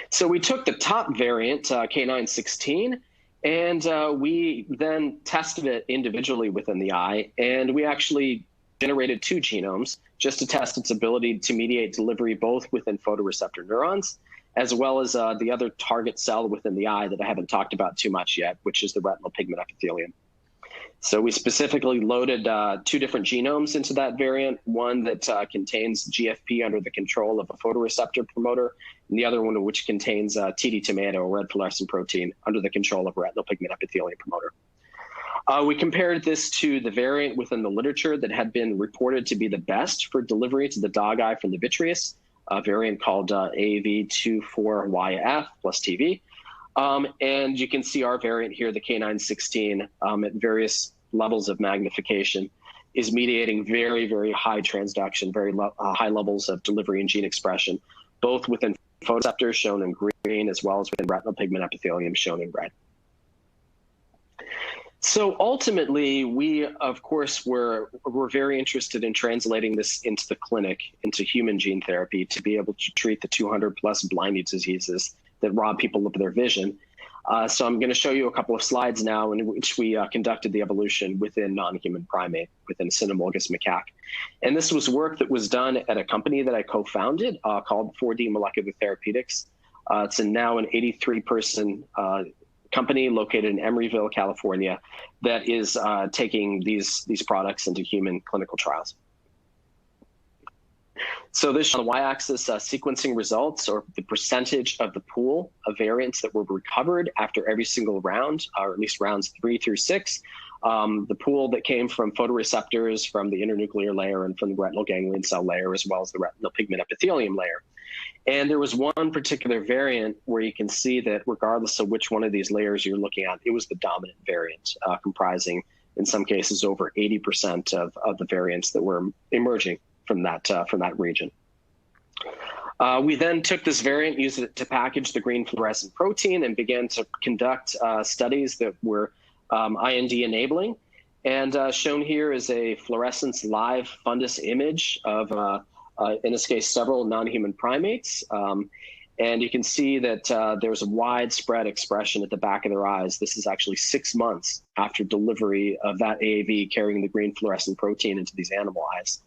So we took the top variant, K916, and we then tested it individually within the eye. And we actually generated 2 genomes just to test its ability to mediate delivery both within photoreceptor neurons, as well as the other target cell within the eye that I haven't talked about too much yet, which is the retinal pigment epithelium. So we specifically loaded 2 different genomes into that variant, one that contains GFP under the control of a photoreceptor promoter, and the other one which contains TD tomato, or red fluorescent protein, under the control of a retinal pigment epithelium promoter. We compared this to the variant within the literature that had been reported to be the best for delivery to the dog eye from the vitreous, a variant called AAV24YF plus TV. And you can see our variant here, the K916, at various levels of magnification, is mediating very, very high transduction, very high levels of delivery and gene expression, both within photoreceptors shown in green, as well as within retinal pigment epithelium shown in red. So ultimately, we, of course, were very interested in translating this into the clinic, into human gene therapy, to be able to treat the 200+ blinding diseases that rob people of their vision. So I'm going to show you a couple of slides now in which we conducted the evolution within non-human primate, within cynomolgus macaque. And this was work that was done at a company that I co-founded called 4D Molecular Therapeutics. It's now an 83-person company located in Emeryville, California, that is taking these products into human clinical trials. So this on the y-axis, sequencing results, or the percentage of the pool of variants that were recovered after every single round, or at least rounds 3 through 6. The pool that came from photoreceptors, from the internuclear layer, and from the retinal ganglion cell layer, as well as the retinal pigment epithelium layer. And there was one particular variant where you can see that regardless of which one of these layers you're looking at, it was the dominant variant, comprising, in some cases, over 80% of the variants that were emerging from that region. We then took this variant, used it to package the green fluorescent protein, and began to conduct studies that were IND enabling. And shown here is a fluorescence live fundus image of, in this case, several non-human primates. And you can see that there's a widespread expression at the back of their eyes. This is actually 6 months after delivery of that AAV carrying the green fluorescent protein into these animal eyes.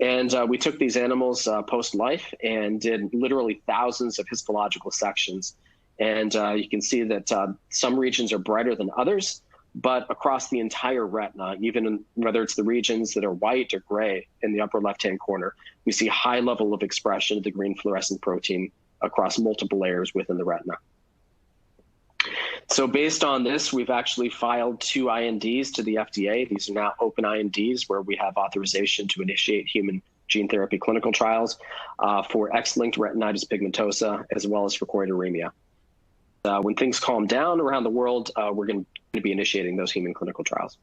And we took these animals post-life and did literally thousands of histological sections. And you can see that some regions are brighter than others, but across the entire retina, even whether it's the regions that are white or gray in the upper left-hand corner, we see high level of expression of the green fluorescent protein across multiple layers within the retina. So based on this, we've actually filed 2 INDs to the FDA. These are now open INDs where we have authorization to initiate human gene therapy clinical trials for X-linked retinitis pigmentosa, as well as for choroideremia. When things calm down around the world, we're going to be initiating those human clinical trials.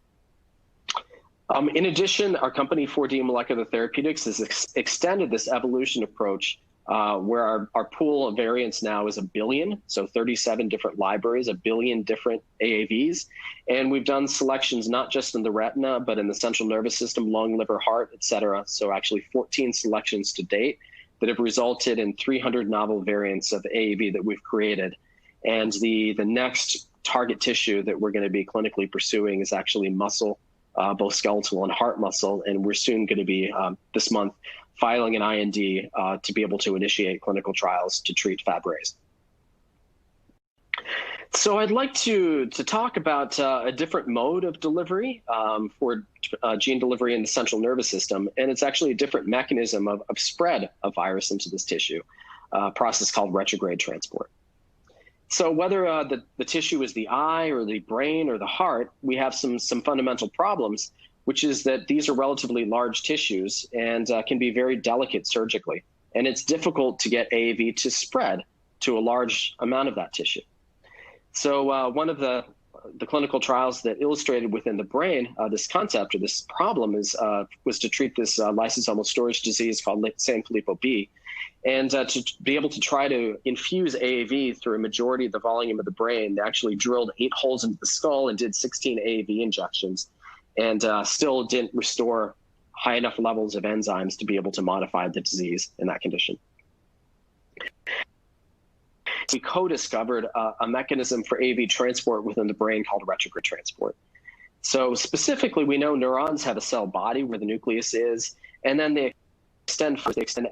In addition, our company 4D Molecular Therapeutics has extended this evolution approach where our pool of variants now is 1 billion, so 37 different libraries, 1 billion different AAVs. And we've done selections not just in the retina, but in the central nervous system, lung, liver, heart, et cetera. So actually 14 selections to date that have resulted in 300 novel variants of AAV that we've created. And the next target tissue that we're going to be clinically pursuing is actually muscle, both skeletal and heart muscle. And we're soon going to be, this month, filing an IND to be able to initiate clinical trials to treat Fabry's. So I'd like to talk about a different mode of delivery for gene delivery in the central nervous system, and it's actually a different mechanism of spread of virus into this tissue, a process called retrograde transport. So whether the tissue is the eye or the brain or the heart, we have some fundamental problems, which is that these are relatively large tissues and can be very delicate surgically, and it's difficult to get AAV to spread to a large amount of that tissue. So one of the clinical trials that illustrated within the brain this concept or this problem was to treat this lysosomal storage disease called Sanfilippo B, and to be able to try to infuse AAV through a majority of the volume of the brain. They actually drilled 8 holes into the skull and did 16 AAV injections, and still didn't restore high enough levels of enzymes to be able to modify the disease in that condition. We co-discovered a mechanism for AAV transport within the brain called retrograde transport. So specifically, we know neurons have a cell body where the nucleus is, and then they extend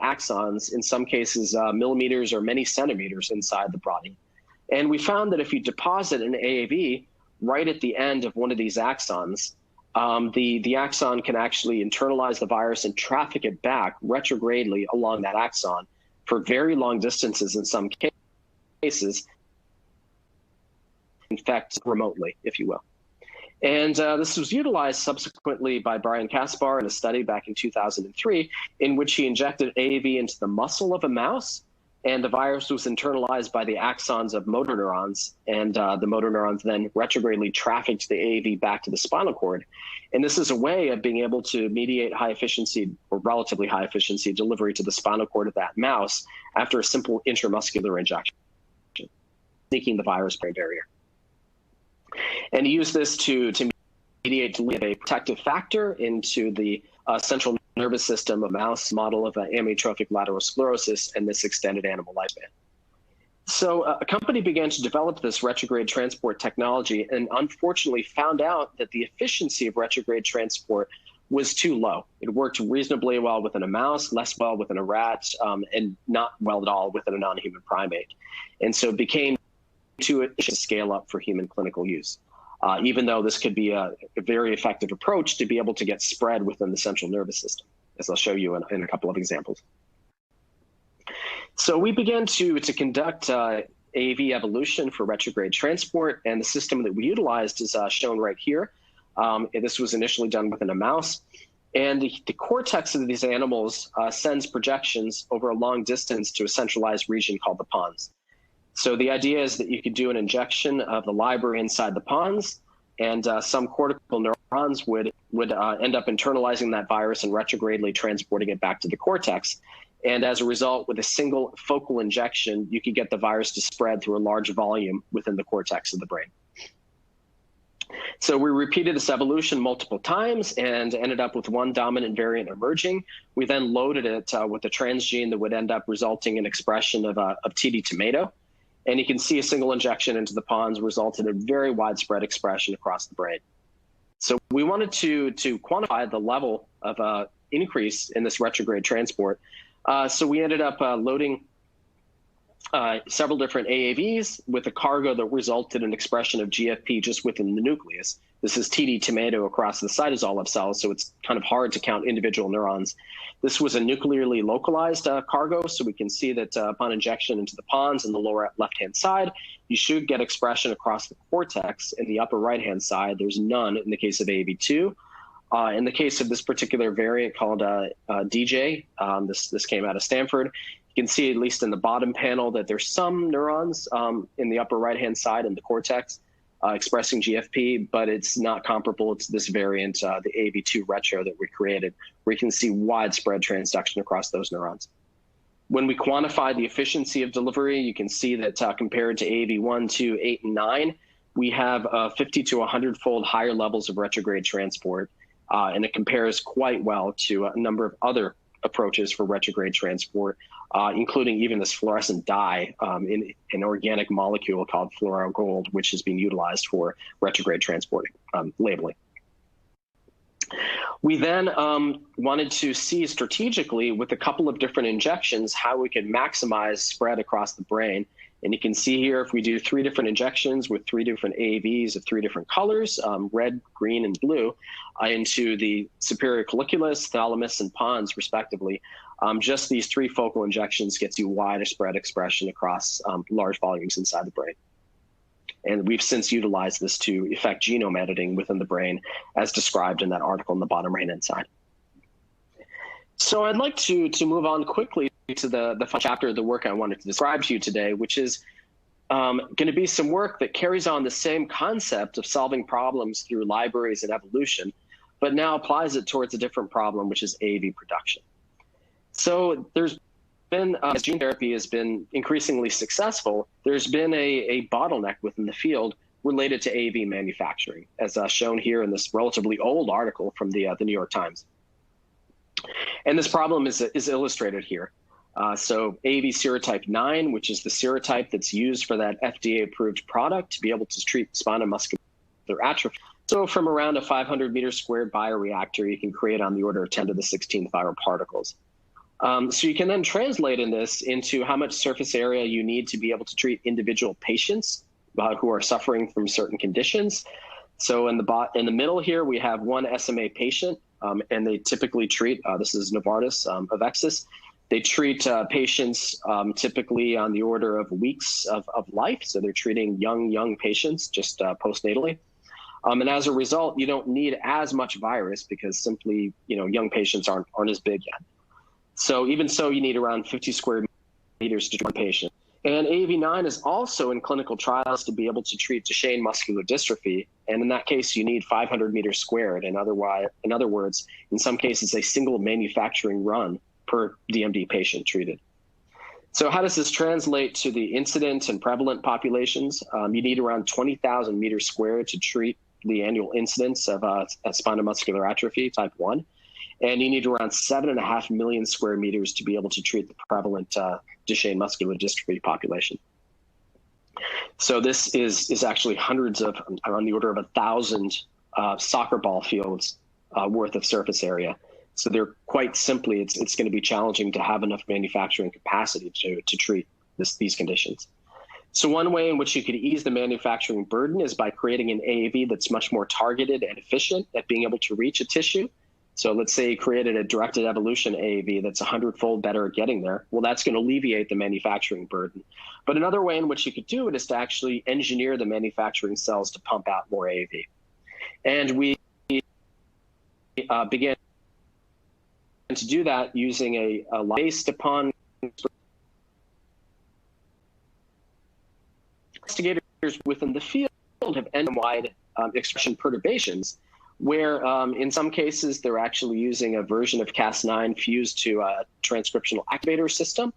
axons, in some cases millimeters or many centimeters inside the body. And we found that if you deposit an AAV right at the end of one of these axons, the axon can actually internalize the virus and traffic it back retrogradely along that axon for very long distances in some cases, infect remotely, if you will. And this was utilized subsequently by Brian Kaspar in a study back in 2003, in which he injected AAV into the muscle of a mouse, and the virus was internalized by the axons of motor neurons, and the motor neurons then retrogradely trafficked the AAV back to the spinal cord. And this is a way of being able to mediate high efficiency or relatively high efficiency delivery to the spinal cord of that mouse after a simple intramuscular injection, sneaking the virus brain barrier. And he used this to mediate a protective factor into the central nervous system of a mouse model of amyotrophic lateral sclerosis and this extended animal lifespan. So a company began to develop this retrograde transport technology and unfortunately found out that the efficiency of retrograde transport was too low. It worked reasonably well within a mouse, less well within a rat, and not well at all within a non-human primate. And so it became to scale up for human clinical use, even though this could be a very effective approach to be able to get spread within the central nervous system, as I'll show you in a couple of examples. So we began to conduct AAV evolution for retrograde transport, and the system that we utilized is shown right here. This was initially done within a mouse, and the cortex of these animals sends projections over a long distance to a centralized region called the pons. So the idea is that you could do an injection of the library inside the pons, and some cortical neurons would end up internalizing that virus and retrogradely transporting it back to the cortex. And as a result, with a single focal injection, you could get the virus to spread through a large volume within the cortex of the brain. So we repeated this evolution multiple times and ended up with one dominant variant emerging. We then loaded it with a transgene that would end up resulting in expression of TD tomato. And you can see a single injection into the pons resulted in very widespread expression across the brain. So we wanted to quantify the level of increase in this retrograde transport. So we ended up loading several different AAVs with a cargo that resulted in expression of GFP just within the nucleus. This is TD tomato across the cytosol of cells, so it's kind of hard to count individual neurons. This was a nuclearly localized cargo, so we can see that upon injection into the pons in the lower left-hand side, you should get expression across the cortex. In the upper right-hand side, there's none in the case of AAV2. In the case of this particular variant called DJ, this came out of Stanford, you can see at least in the bottom panel that there's some neurons in the upper right-hand side in the cortex expressing GFP, but it's not comparable to this variant, the AAV2 retro that we created, where you can see widespread transduction across those neurons. When we quantify the efficiency of delivery, you can see that compared to AAV1, 2, 8, and 9, we have 50 to 100-fold higher levels of retrograde transport, and it compares quite well to a number of other approaches for retrograde transport, including even this fluorescent dye in an organic molecule called fluorogold, which is being utilized for retrograde transport labeling. We then wanted to see strategically with a couple of different injections how we could maximize spread across the brain. And you can see here, if we do 3 different injections with 3 different AAVs of 3 different colors, red, green, and blue, into the superior colliculus, thalamus, and pons, respectively, just these 3 focal injections gets you wider spread expression across large volumes inside the brain. And we've since utilized this to effect genome editing within the brain, as described in that article in the bottom right-hand side. So I'd like to move on quickly to the final chapter of the work I wanted to describe to you today, which is going to be some work that carries on the same concept of solving problems through libraries and evolution, but now applies it towards a different problem, which is AAV production. So there's been, as gene therapy has been increasingly successful, there's been a bottleneck within the field related to AAV manufacturing, as shown here in this relatively old article from the New York Times. And this problem is illustrated here. So AAV serotype 9, which is the serotype that's used for that FDA-approved product to be able to treat spinal muscular atrophy. So from around a 500 meter squared bioreactor, you can create on the order of 10 to the 16th viral particles. So you can then translate in this into how much surface area you need to be able to treat individual patients who are suffering from certain conditions. So in the middle here, we have one SMA patient, and they typically treat, this is Novartis, Avexis. They treat patients typically on the order of weeks of life. So they're treating young patients just postnatally. And as a result, you don't need as much virus because simply, young patients aren't as big yet. So even so, you need around 50 square meters to treat one patient. And AAV9 is also in clinical trials to be able to treat Duchenne muscular dystrophy. And in that case, you need 500 meters squared. In other words, in some cases, a single manufacturing run per DMD patient treated. So how does this translate to the incident and prevalent populations? You need around 20,000 meters squared to treat the annual incidence of spinal muscular atrophy type 1. And you need around 7.5 million square meters to be able to treat the prevalent Duchenne muscular dystrophy population. So this is actually hundreds of, on the order of 1,000 soccer ball fields worth of surface area. So they're quite simply, it's going to be challenging to have enough manufacturing capacity to treat these conditions. So one way in which you could ease the manufacturing burden is by creating an AAV that's much more targeted and efficient at being able to reach a tissue. So let's say you created a directed evolution AAV that's 100-fold better at getting there. Well, that's going to alleviate the manufacturing burden. But another way in which you could do it is to actually engineer the manufacturing cells to pump out more AAV. And we began to do that using a based upon investigators within the field have enzyme-wide expression perturbations, where in some cases they're actually using a version of Cas9 fused to a transcriptional activator system.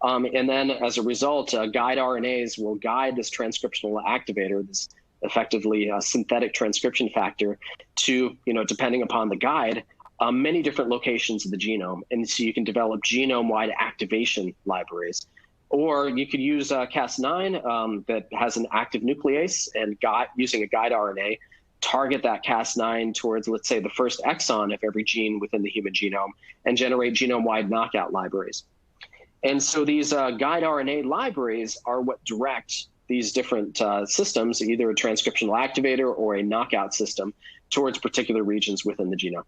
And then as a result, guide RNAs will guide this transcriptional activator, this effectively synthetic transcription factor, to, depending upon the guide, many different locations of the genome. And so you can develop genome-wide activation libraries. Or you could use Cas9 that has an active nuclease and using a guide RNA, target that Cas9 towards, let's say, the first exon of every gene within the human genome and generate genome-wide knockout libraries. And so these guide RNA libraries are what direct these different systems, either a transcriptional activator or a knockout system, towards particular regions within the genome.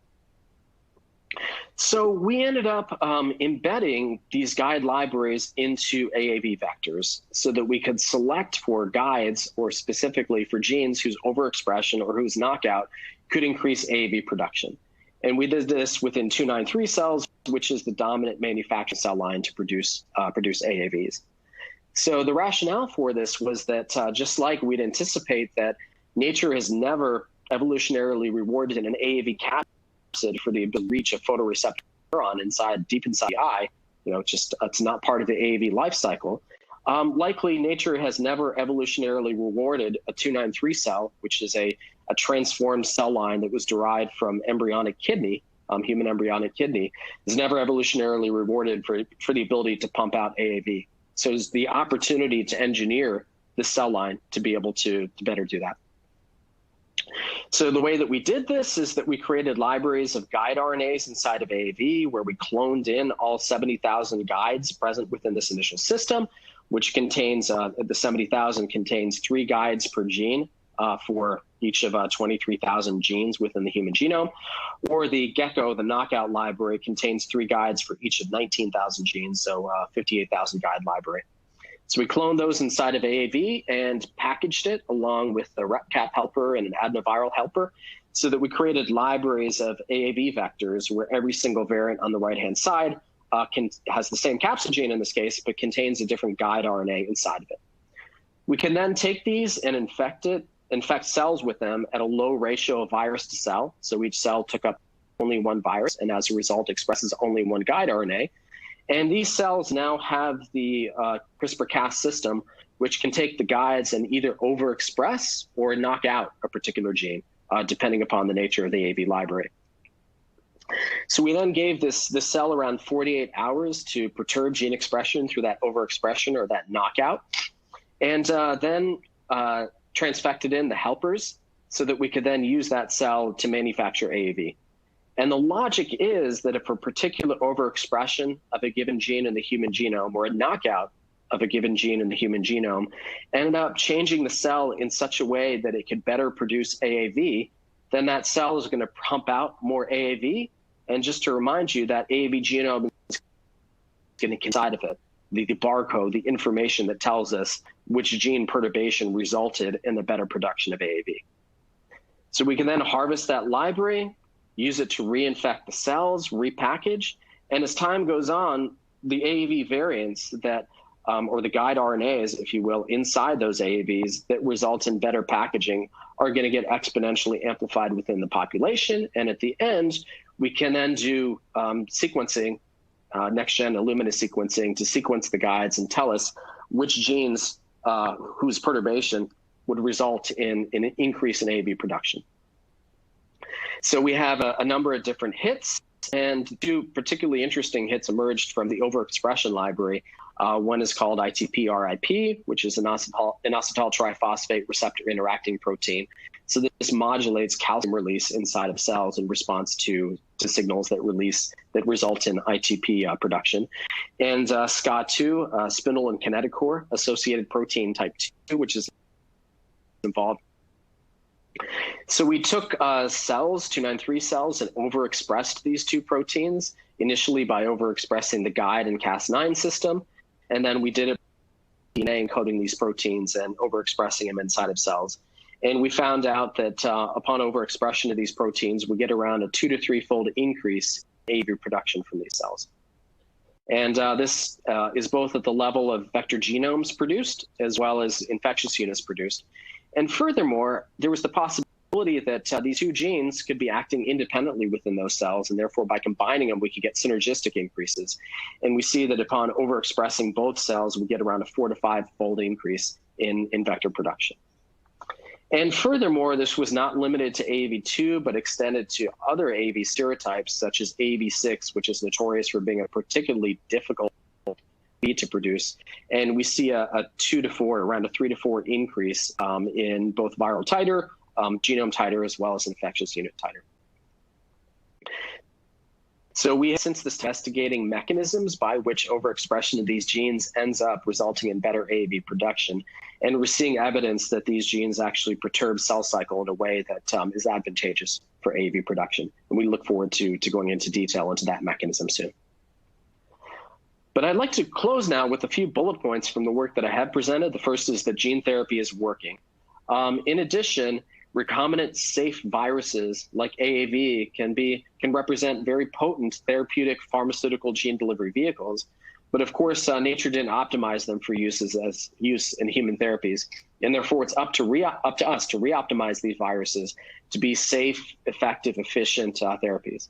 So we ended up embedding these guide libraries into AAV vectors so that we could select for guides or specifically for genes whose overexpression or whose knockout could increase AAV production. And we did this within 293 cells, which is the dominant manufacturing cell line to produce AAVs. So the rationale for this was that just like we'd anticipate that nature has never evolutionarily rewarded an AAV capsid for the ability to reach a photoreceptor neuron deep inside the eye, it's not part of the AAV life cycle. Likely, nature has never evolutionarily rewarded a 293 cell, which is a transformed cell line that was derived from embryonic kidney, human embryonic kidney, is never evolutionarily rewarded for the ability to pump out AAV. So it's the opportunity to engineer the cell line to be able to better do that. So the way that we did this is that we created libraries of guide RNAs inside of AAV, where we cloned in all 70,000 guides present within this initial system, which contains, the 70,000 contains 3 guides per gene for each of 23,000 genes within the human genome. Or the Gecko, the knockout library, contains 3 guides for each of 19,000 genes, so 58,000 guide library. So we cloned those inside of AAV and packaged it along with the RepCap helper and an adenoviral helper so that we created libraries of AAV vectors where every single variant on the right-hand side has the same capsid gene in this case, but contains a different guide RNA inside of it. We can then take these and infect cells with them at a low ratio of virus to cell. So each cell took up only 1 virus and as a result expresses only 1 guide RNA. And these cells now have the CRISPR-Cas system, which can take the guides and either overexpress or knock out a particular gene, depending upon the nature of the AAV library. So we then gave this cell around 48 hours to perturb gene expression through that overexpression or that knockout, and then transfected in the helpers so that we could then use that cell to manufacture AAV. And the logic is that if a particular overexpression of a given gene in the human genome or a knockout of a given gene in the human genome ended up changing the cell in such a way that it could better produce AAV, then that cell is going to pump out more AAV. And just to remind you, that AAV genome is going to get inside of it, the barcode, the information that tells us which gene perturbation resulted in the better production of AAV. So we can then harvest that library, use it to reinfect the cells, repackage, and as time goes on, the AAV variants that, or the guide RNAs, if you will, inside those AAVs that result in better packaging are going to get exponentially amplified within the population. And at the end, we can then do sequencing, next-gen Illuminates sequencing to sequence the guides and tell us which genes whose perturbation would result in an increase in AAV production. So we have a number of different hits, and 2 particularly interesting hits emerged from the overexpression library. One is called ITP-RIP, which is an inositol triphosphate receptor interacting protein. So this modulates calcium release inside of cells in response to signals that result in ITP production. And SCA2, spindle and kinetochore associated protein type 2, which is involved. So we took cells, 293 cells, and overexpressed these 2 proteins, initially by overexpressing the guide and Cas9 system. And then we did it by DNA encoding these proteins and overexpressing them inside of cells. And we found out that upon overexpression of these proteins, we get around a 2 to 3-fold increase in AAV production from these cells. And this is both at the level of vector genomes produced as well as infectious units produced. And furthermore, there was the possibility that these 2 genes could be acting independently within those cells, and therefore by combining them, we could get synergistic increases. And we see that upon overexpressing both cells, we get around a 4 to 5-fold increase in vector production. And furthermore, this was not limited to AAV2, but extended to other AAV serotypes, such as AAV6, which is notorious for being a particularly difficult to produce. And we see a 2 to 4, around a 3 to 4 increase in both viral titer, genome titer, as well as infectious unit titer. So we have since this investigating mechanisms by which overexpression of these genes ends up resulting in better AAV production. And we're seeing evidence that these genes actually perturb cell cycle in a way that is advantageous for AAV production. And we look forward to going into detail into that mechanism soon. But I'd like to close now with a few bullet points from the work that I have presented. The first is that gene therapy is working. In addition, recombinant safe viruses like AAV can represent very potent therapeutic pharmaceutical gene delivery vehicles. But of course, nature didn't optimize them for use in human therapies. And therefore, it's up to us to re-optimize these viruses to be safe, effective, efficient therapies.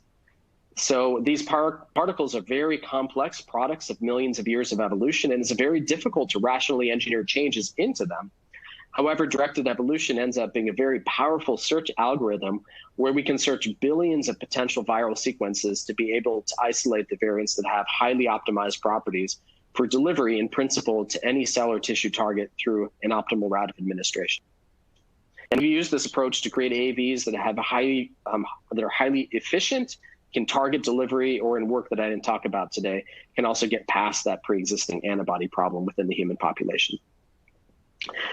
So these particles are very complex products of millions of years of evolution, and it's very difficult to rationally engineer changes into them. However, directed evolution ends up being a very powerful search algorithm where we can search billions of potential viral sequences to be able to isolate the variants that have highly optimized properties for delivery in principle to any cell or tissue target through an optimal route of administration. And we use this approach to create AAVs that have that are highly efficient, can target delivery, or in work that I didn't talk about today, can also get past that pre-existing antibody problem within the human population.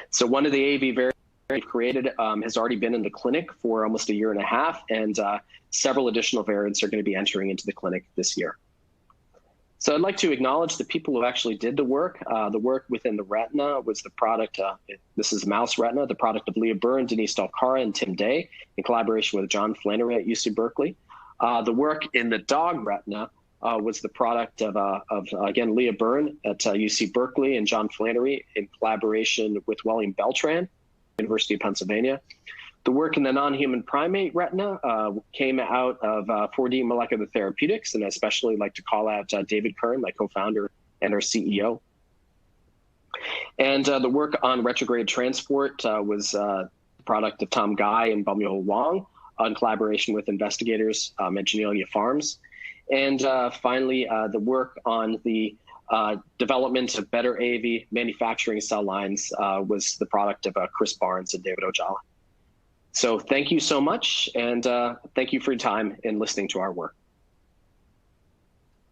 So one of the AAV variants we've created has already been in the clinic for almost a year and a half, and several additional variants are going to be entering into the clinic this year. So I'd like to acknowledge the people who actually did the work. The work within the retina was the product, this is mouse retina, the product of Leah Byrne, Denise Dalcara, and Tim Day in collaboration with John Flannery at UC Berkeley. The work in the dog retina was the product of again, Leah Byrne at UC Berkeley and John Flannery in collaboration with William Beltran, University of Pennsylvania. The work in the non-human primate retina came out of 4D Molecular Therapeutics, and I especially like to call out David Kern, my co-founder and our CEO. And the work on retrograde transport was the product of Tom Guy and Bumyo Wang in collaboration with investigators at Genelia Farms. And finally, the work on the development of better AAV manufacturing cell lines was the product of Chris Barnes and David Ojala. So thank you so much, and thank you for your time in listening to our work.